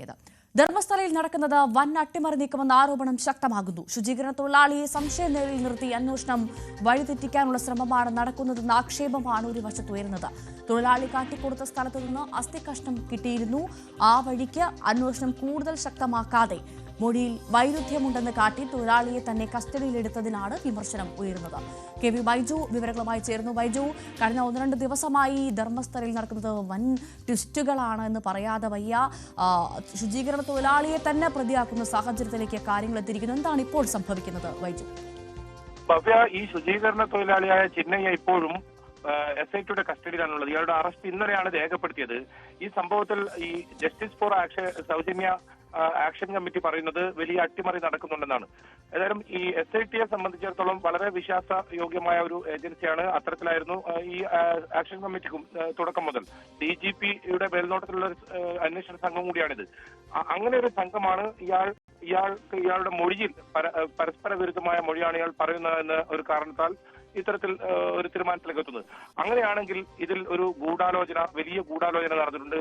വ്യക്തമാക്കിയത്. ധർമ്മസ്ഥലയിൽ നടക്കുന്നത് വൻ അട്ടിമറി നീക്കമെന്ന ആരോപണം ശക്തമാകുന്നു. ശുചീകരണ തൊഴിലാളിയെ സംശയനിഴലിൽ നിർത്തി അന്വേഷണം വഴിതെറ്റിക്കാനുള്ള ശ്രമമാണ് നടക്കുന്നതെന്ന ആക്ഷേപമാണ് ഒരു വശത്തുയരുന്നത്. തൊഴിലാളി കാട്ടിക്കൊടുത്ത സ്ഥലത്തു നിന്ന് അസ്ഥികഷ്ണം കിട്ടിയിരുന്നു. ആ വഴിക്ക് അന്വേഷണം കൂടുതൽ ശക്തമാക്കാതെ മൊഴിയിൽ വൈരുദ്ധ്യമുണ്ടെന്ന് കാട്ടി തൊഴിലാളിയെ തന്നെ കസ്റ്റഡിയിലെടുത്തതിനാണ് വിമർശനം ഉയരുന്നത്. KV ബൈജു വിവരങ്ങളുമായി ചേർന്നു. ബൈജു, കഴിഞ്ഞ 1-2 ദിവസമായി ധർമ്മസ്ഥലയിൽ നടക്കുന്നത് വൻ ട്വിസ്റ്റുകളാണ് എന്ന് പറയാതെ വയ്യ. ശുചീകരണ തൊഴിലാളിയെ തന്നെ പ്രതിയാക്കുന്ന സാഹചര്യത്തിലേക്ക് കാര്യങ്ങൾ എത്തിയിരിക്കുന്നു. എന്താണ് ഇപ്പോൾ സംഭവിക്കുന്നത് ബൈജു? ഭവ്യ, ഈ ശുചീകരണ തൊഴിലാളിയായ ചിന്നയ്യ ഇപ്പോഴും SITയുടെ കസ്റ്റഡിയിലാണുള്ളത്. ഇയാളുടെ അറസ്റ്റ് ഇന്നലെയാണ് രേഖപ്പെടുത്തിയത്. ഈ സംഭവത്തിൽ ഈ ജസ്റ്റിസ് ഫോർ സൗജന്യ ആക്ഷൻ കമ്മിറ്റി പറയുന്നത് വലിയ അട്ടിമറി നടക്കുന്നുണ്ടെന്നാണ്. ഏതായാലും ഈ SITയെ സംബന്ധിച്ചിടത്തോളം വളരെ വിശ്വാസയോഗ്യമായ ഒരു ഏജൻസിയാണ്. അത്തരത്തിലായിരുന്നു ഈ ആക്ഷൻ കമ്മിറ്റിക്കും തുടക്കം മുതൽ. DGPയുടെ മേൽനോട്ടത്തിലുള്ള അന്വേഷണ സംഘം കൂടിയാണിത്. അങ്ങനെ ഒരു സംഘമാണ് ഇയാളുടെ മൊഴിയിൽ പരസ്പര വിരുദ്ധമായ മൊഴിയാണ് ഇയാൾ പറയുന്നതെന്ന് ഒരു കാരണത്താൽ ഇത്തരത്തിൽ ഒരു തീരുമാനത്തിലേക്ക് എത്തുന്നത്. അങ്ങനെയാണെങ്കിൽ ഇതിൽ ഒരു വലിയ ഗൂഢാലോചന നടന്നിട്ടുണ്ട്.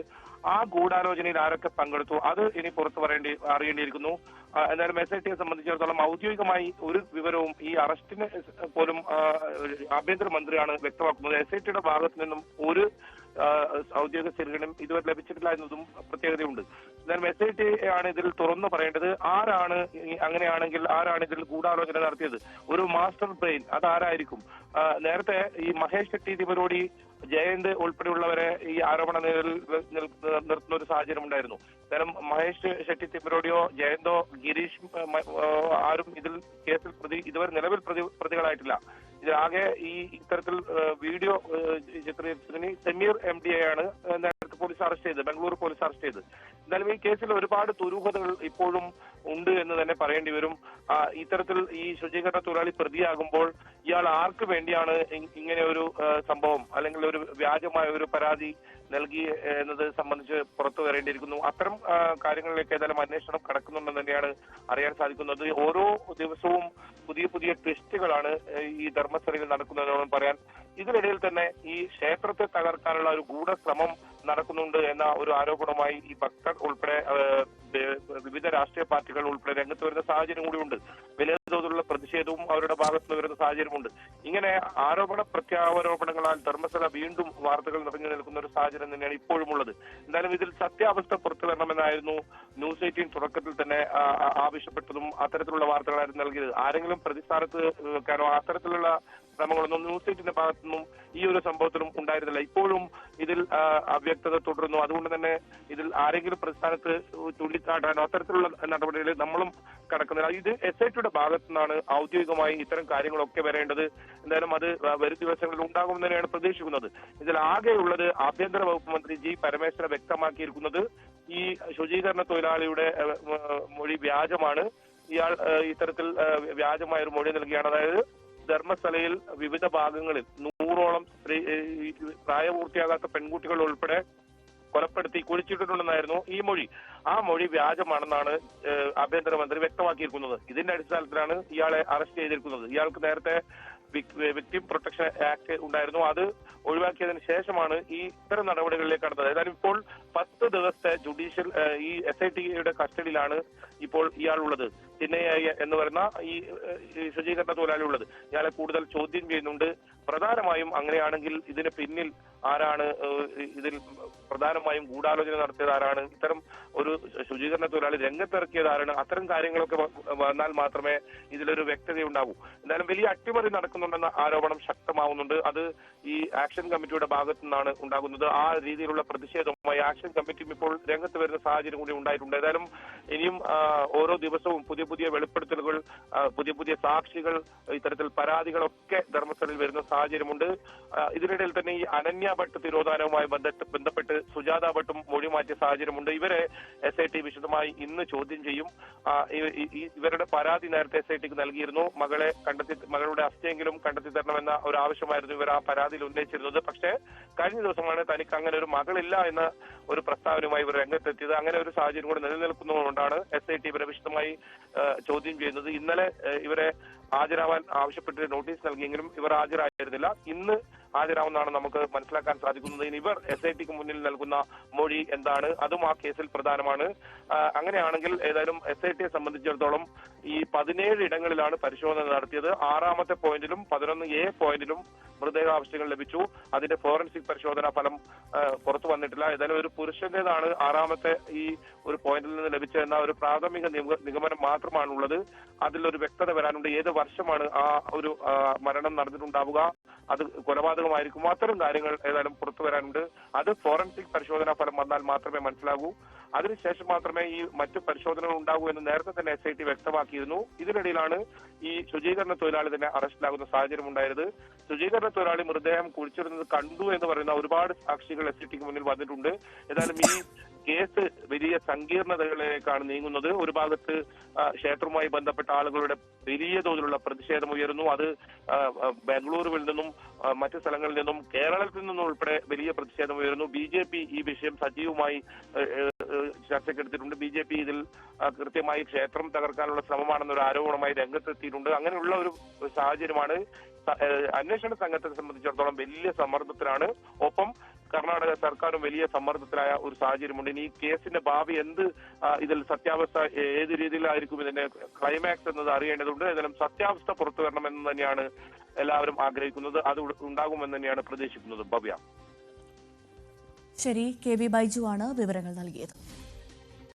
ആ ഗൂഢാലോചനയിൽ ആരൊക്കെ പങ്കെടുത്തു അത് ഇനി പുറത്തു അറിയേണ്ടിയിരിക്കുന്നു. എന്തായാലും SITയെ സംബന്ധിച്ചിടത്തോളം ഔദ്യോഗികമായി ഒരു വിവരവും ഈ അറസ്റ്റിന് പോലും ആഭ്യന്തരമന്ത്രിയാണ് വ്യക്തമാക്കുന്നത്. SITയുടെ ഭാഗത്തു നിന്നും ഒരു ഔദ്യോഗിക സ്ഥിരീകരണം ഇതുവരെ ലഭിച്ചിട്ടില്ല എന്നതും പ്രത്യേകതയുണ്ട്. എന്തായാലും SIT ആണ് ഇതിൽ തുറന്നു പറയേണ്ടത്. അങ്ങനെയാണെങ്കിൽ ആരാണ് ഇതിൽ ഗൂഢാലോചന നടത്തിയത്? ഒരു മാസ്റ്റർ ബ്രെയിൻ അതാരായിരിക്കും? നേരത്തെ ഈ മഹേഷ് ഷെട്ടി, തിമരോടി, ജയന്ത് ഉൾപ്പെടെയുള്ളവരെ ഈ ആരോപണ നിഴലിൽ നിർത്തുന്ന ഒരു സാഹചര്യം ഉണ്ടായിരുന്നു. കാരണം മഹേഷ് ഷെട്ടി, തിമരോടിയോ, ജയന്തോ, ഗിരീഷ് ആരും ഇതിൽ കേസിൽ ഇതുവരെ നിലവിൽ പ്രതികളായിട്ടില്ല. ഇതിലാകെ ഈ ഇത്തരത്തിൽ വീഡിയോ ചിത്രീകരിച്ചതിന് സമീർ MD ആണ് നേരത്തെ പോലീസ് അറസ്റ്റ് ചെയ്തത്, ബംഗളൂരു പോലീസ് അറസ്റ്റ് ചെയ്തത്. എന്തായാലും ഈ കേസിൽ ഒരുപാട് ദുരൂഹതകൾ ഇപ്പോഴും ഉണ്ട് എന്ന് തന്നെ പറയേണ്ടി വരും. ഇത്തരത്തിൽ ഈ ശുചീകരണ തൊഴിലാളി പ്രതിയാകുമ്പോൾ ഇയാൾ ആർക്ക് വേണ്ടിയാണ് ഇങ്ങനെ ഒരു സംഭവം അല്ലെങ്കിൽ ഒരു വ്യാജമായ ഒരു പരാതി നൽകി എന്നത് സംബന്ധിച്ച് പുറത്തു വരേണ്ടിയിരിക്കുന്നു. അത്തരം കാര്യങ്ങളിലേക്ക് ഏതായാലും അന്വേഷണം കടക്കുന്നുണ്ടെന്ന് തന്നെയാണ് അറിയാൻ സാധിക്കുന്നത്. ഓരോ ദിവസവും പുതിയ പുതിയ ട്വിസ്റ്റുകളാണ് ഈ ധർമ്മസ്ഥലയിൽ നടക്കുന്നതെന്ന് പറയാൻ. ഇതിനിടയിൽ തന്നെ ഈ ക്ഷേത്രത്തെ തകർക്കാനുള്ള ഒരു ഗൂഢശ്രമം നടക്കുന്നുണ്ട് എന്ന ഒരു ആരോപണവുമായി ഈ ഭക്തർ ഉൾപ്പെടെ വിവിധ രാഷ്ട്രീയ പാർട്ടികൾ ഉൾപ്പെടെ രംഗത്ത് വരുന്ന സാഹചര്യം കൂടിയുണ്ട്. വലിയ തോതിലുള്ള പ്രതിഷേധവും അവരുടെ ഭാഗത്ത് നിന്ന് വരുന്ന സാഹചര്യമുണ്ട്. ഇങ്ങനെ പ്രത്യാരോപണങ്ങളാൽ ധർമ്മസ്ഥല വീണ്ടും വാർത്തകൾ നിറഞ്ഞു നിൽക്കുന്ന ഒരു സാഹചര്യം തന്നെയാണ് ഇപ്പോഴും ഉള്ളത്. എന്തായാലും ഇതിൽ സത്യാവസ്ഥ പുറത്തു വരണമെന്നായിരുന്നു ന്യൂസ് 18 തുടക്കത്തിൽ തന്നെ ആവശ്യപ്പെട്ടതും അത്തരത്തിലുള്ള വാർത്തകളായിരുന്നു നൽകിയത്. ആരെങ്കിലും പ്രതിസ്ഥാനത്ത് വെക്കാനോ അത്തരത്തിലുള്ള ശ്രമങ്ങളൊന്നും ന്യൂസ് 18ന്റെ ഭാഗത്തുനിന്നും ഈ ഒരു സംഭവത്തിലും ഉണ്ടായിരുന്നില്ല. ഇപ്പോഴും ഇതിൽ അവ്യക്തത തുടരുന്നു. അതുകൊണ്ട് തന്നെ ഇതിൽ ആരെങ്കിലും പ്രതിസ്ഥാനത്ത് ചൂണ്ടിക്കാട്ടാനോ അത്തരത്തിലുള്ള നടപടികളിൽ നമ്മളും കടക്കുന്നില്ല. ഇത് SITയുടെ ഭാഗത്തു നിന്നാണ് ഔദ്യോഗികമായി ഇത്തരം കാര്യങ്ങളൊക്കെ വരേണ്ടത്. എന്തായാലും അത് വരും ദിവസങ്ങളിൽ ഉണ്ടാകുമെന്ന് തന്നെയാണ് പ്രതീക്ഷിക്കുന്നത്. ഇതിൽ ആകെയുള്ളത് ആഭ്യന്തര വകുപ്പ് മന്ത്രി G. പരമേശ്വരൻ വ്യക്തമാക്കിയിരിക്കുന്നത് ഈ ശുചീകരണ തൊഴിലാളിയുടെ മൊഴി വ്യാജമാണ്. ഇയാൾ ഇത്തരത്തിൽ വ്യാജമായ ഒരു മൊഴി നൽകിയാണ്. അതായത് ധർമ്മസ്ഥലയിൽ വിവിധ ഭാഗങ്ങളിൽ 100ഓളം പ്രായപൂർത്തിയാകാത്ത പെൺകുട്ടികൾ ഉൾപ്പെടെ കൊലപ്പെടുത്തി കുഴിച്ചിട്ടുണ്ടെന്നായിരുന്നു ഈ മൊഴി. ആ മൊഴി വ്യാജമാണെന്നാണ് ആഭ്യന്തരമന്ത്രി വ്യക്തമാക്കിയിരിക്കുന്നത്. ഇതിന്റെ അടിസ്ഥാനത്തിലാണ് ഇയാളെ അറസ്റ്റ് ചെയ്തിരിക്കുന്നത്. ഇയാൾക്ക് നേരത്തെ വിക്ടിം പ്രൊട്ടക്ഷൻ ആക്ട് ഉണ്ടായിരുന്നു. അത് ഒഴിവാക്കിയതിനു ശേഷമാണ് ഈ ഇത്തരം നടപടികളിലേക്ക് കടന്നത്. ഏതായാലും ഇപ്പോൾ 10 ദിവസത്തെ ജുഡീഷ്യൽ ഈ SITയുടെ കസ്റ്റഡിയിലാണ് ഇപ്പോൾ ഇയാൾ ഉള്ളത്. ചിന്നയ്യ എന്ന് പറയുന്ന ഈ ശുചീകരണ തൊഴിലാളി ഉള്ളത്. ഇയാളെ കൂടുതൽ ചോദ്യം ചെയ്യുന്നുണ്ട്. പ്രധാനമായും അങ്ങനെയാണെങ്കിൽ ഇതിന് പിന്നിൽ ആരാണ്? ഇതിൽ പ്രധാനമായും ഗൂഢാലോചന നടത്തിയത് ആരാണ്? ഇത്തരം ഒരു ശുചീകരണ തൊഴിലാളി രംഗത്തിറക്കിയത് ആരാണ്? അത്തരം കാര്യങ്ങളൊക്കെ വന്നാൽ മാത്രമേ ഇതിലൊരു വ്യക്തതയുണ്ടാവൂ. എന്തായാലും വലിയ അട്ടിമറി നടക്കുന്നുണ്ടെന്ന ആരോപണം ശക്തമാവുന്നുണ്ട്. അത് ഈ ആക്ഷൻ കമ്മിറ്റിയുടെ ഭാഗത്തു നിന്നാണ് ഉണ്ടാകുന്നത്. ആ രീതിയിലുള്ള പ്രതിഷേധവുമായി ആക്ഷൻ കമ്മിറ്റിയും ഇപ്പോൾ രംഗത്ത് വരുന്ന സാഹചര്യം കൂടി ഉണ്ടായിട്ടുണ്ട്. ഏതായാലും ഇനിയും ഓരോ ദിവസവും പുതിയ പുതിയ വെളിപ്പെടുത്തലുകൾ, പുതിയ സാക്ഷികൾ, ഇത്തരത്തിൽ പരാതികളൊക്കെ ധർമ്മസ്ഥലയിൽ വരുന്ന സാഹചര്യമുണ്ട്. ഇതിനിടയിൽ തന്നെ ഈ അനന്യ ഭട്ട് തിരോധാനവുമായി ബന്ധപ്പെട്ട് സുജാത ഭട്ടും മൊഴി മാറ്റിയ സാഹചര്യമുണ്ട്. ഇവരെ SIT വിശദമായി ഇന്ന് ചോദ്യം ചെയ്യും. ഇവരുടെ പരാതി നേരത്തെ SITക്ക് നൽകിയിരുന്നു. മകളുടെ അസ്ഥിയെങ്കിലും കണ്ടെത്തി തരണമെന്ന ഒരു ആവശ്യമായിരുന്നു ഇവർ ആ പരാതിയിൽ ഉന്നയിച്ചിരുന്നത്. പക്ഷേ കഴിഞ്ഞ ദിവസമാണ് തനിക്ക് അങ്ങനെ ഒരു മകളില്ല എന്ന ഒരു പ്രസ്താവനയുമായി ഇവർ രംഗത്തെത്തിയത്. അങ്ങനെ ഒരു സാഹചര്യം കൂടി നിലനിൽക്കുന്നതുകൊണ്ടാണ് SIT ഇവരെ വിശദമായി ചോദ്യം ചെയ്യുന്നത്. ഇന്നലെ ഇവരെ ഹാജരാവാൻ ആവശ്യപ്പെട്ട് നോട്ടീസ് നൽകിയെങ്കിലും ഇവർ ഹാജരായിരുന്നില്ല. ഇന്ന് ഹാജരാവുന്നതാണ് നമുക്ക് മനസ്സിലാക്കാൻ സാധിക്കുന്നത്. ഇനി ഇവർ SITക്ക് മുന്നിൽ നൽകുന്ന മൊഴി എന്താണ്, അതും ആ കേസിൽ പ്രധാനമാണ്. അങ്ങനെയാണെങ്കിൽ ഏതായാലും SITയെ സംബന്ധിച്ചിടത്തോളം ഈ 17 ഇടങ്ങളിലാണ് പരിശോധന നടത്തിയത്. 6ാമത്തെ പോയിന്റിലും 11A പോയിന്റിലും മൃതദേഹാവശിഷ്ടങ്ങൾ ലഭിച്ചു. അതിന്റെ ഫോറൻസിക് പരിശോധനാ ഫലം പുറത്തു വന്നിട്ടില്ല. ഏതായാലും ഒരു പുരുഷന്റേതാണ് 6ാമത്തെ ഈ ഒരു പോയിന്റിൽ നിന്ന് ലഭിച്ചതെന്ന ഒരു പ്രാഥമിക നിഗമനം മാത്രമാണുള്ളത്. അതിലൊരു വ്യക്തത വരാനുണ്ട്. ഏത് വർഷമാണ് ആ ഒരു മരണം നടന്നിട്ടുണ്ടാവുക, അത് കൊലപാതകമായിരിക്കും, അത്തരം കാര്യങ്ങൾ ഏതായാലും പുറത്തു വരാനുണ്ട്. അത് ഫോറൻസിക് പരിശോധനാ ഫലം വന്നാൽ മാത്രമേ മനസ്സിലാകൂ. അതിനുശേഷം മാത്രമേ ഈ മറ്റു പരിശോധനകൾ ഉണ്ടാകൂ എന്ന് നേരത്തെ തന്നെ SIT വ്യക്തമാക്കിയിരുന്നു. ഇതിനിടയിലാണ് ഈ ശുചീകരണ തൊഴിലാളി തന്നെ അറസ്റ്റിലാകുന്ന സാഹചര്യം ഉണ്ടായത്. ശുചീകരണ തൊഴിലാളി മൃതദേഹം കുഴിച്ചിടുന്നത് കണ്ടു എന്ന് പറയുന്ന ഒരുപാട് സാക്ഷികൾ SITക്ക് മുന്നിൽ വന്നിട്ടുണ്ട്. ഏതായാലും ഈ കേസ് വലിയ സങ്കീർണതകളിലേക്കാണ് നീങ്ങുന്നത്. ഒരു ഭാഗത്ത് ക്ഷേത്രവുമായി ബന്ധപ്പെട്ട ആളുകളുടെ വലിയ തോതിലുള്ള പ്രതിഷേധം ഉയരുന്നു. അത് ബാംഗ്ലൂരുവിൽ നിന്നും മറ്റു സ്ഥലങ്ങളിൽ നിന്നും കേരളത്തിൽ നിന്നും ഉൾപ്പെടെ വലിയ പ്രതിഷേധം ഉയരുന്നു. BJP ഈ വിഷയം സജീവമായി ചർച്ചയ്ക്കെടുത്തിട്ടുണ്ട്. BJP ഇതിൽ കൃത്യമായി ക്ഷേത്രം തകർക്കാനുള്ള ശ്രമമാണെന്നൊരു ആരോപണമായി രംഗത്തെത്തിയിട്ടുണ്ട്. അങ്ങനെയുള്ള ഒരു സാഹചര്യമാണ്. അന്വേഷണ സംഘത്തെ സംബന്ധിച്ചിടത്തോളം വലിയ സമ്മർദ്ദത്തിലാണ്. ഒപ്പം കർണാടക സർക്കാരും വലിയ സമ്മർദ്ദത്തിലായ ഒരു സാഹചര്യമുണ്ട്. ഇനി ഈ കേസിന്റെ ഭാവി എന്ത്, ഇതിൽ സത്യാവസ്ഥ ഏത് രീതിയിലായിരിക്കും, ഇതിന്റെ ക്ലൈമാക്സ് എന്നത് അറിയേണ്ടതുണ്ട്. ഏതായാലും സത്യാവസ്ഥ പുറത്തു വരണമെന്ന് തന്നെയാണ് എല്ലാവരും ആഗ്രഹിക്കുന്നത്. അത് ഉണ്ടാകുമെന്ന് തന്നെയാണ് പ്രതീക്ഷിക്കുന്നത്. ഭവ്യ. ശരി, KB ബൈജു ആണ് വിവരങ്ങൾ നൽകിയത്.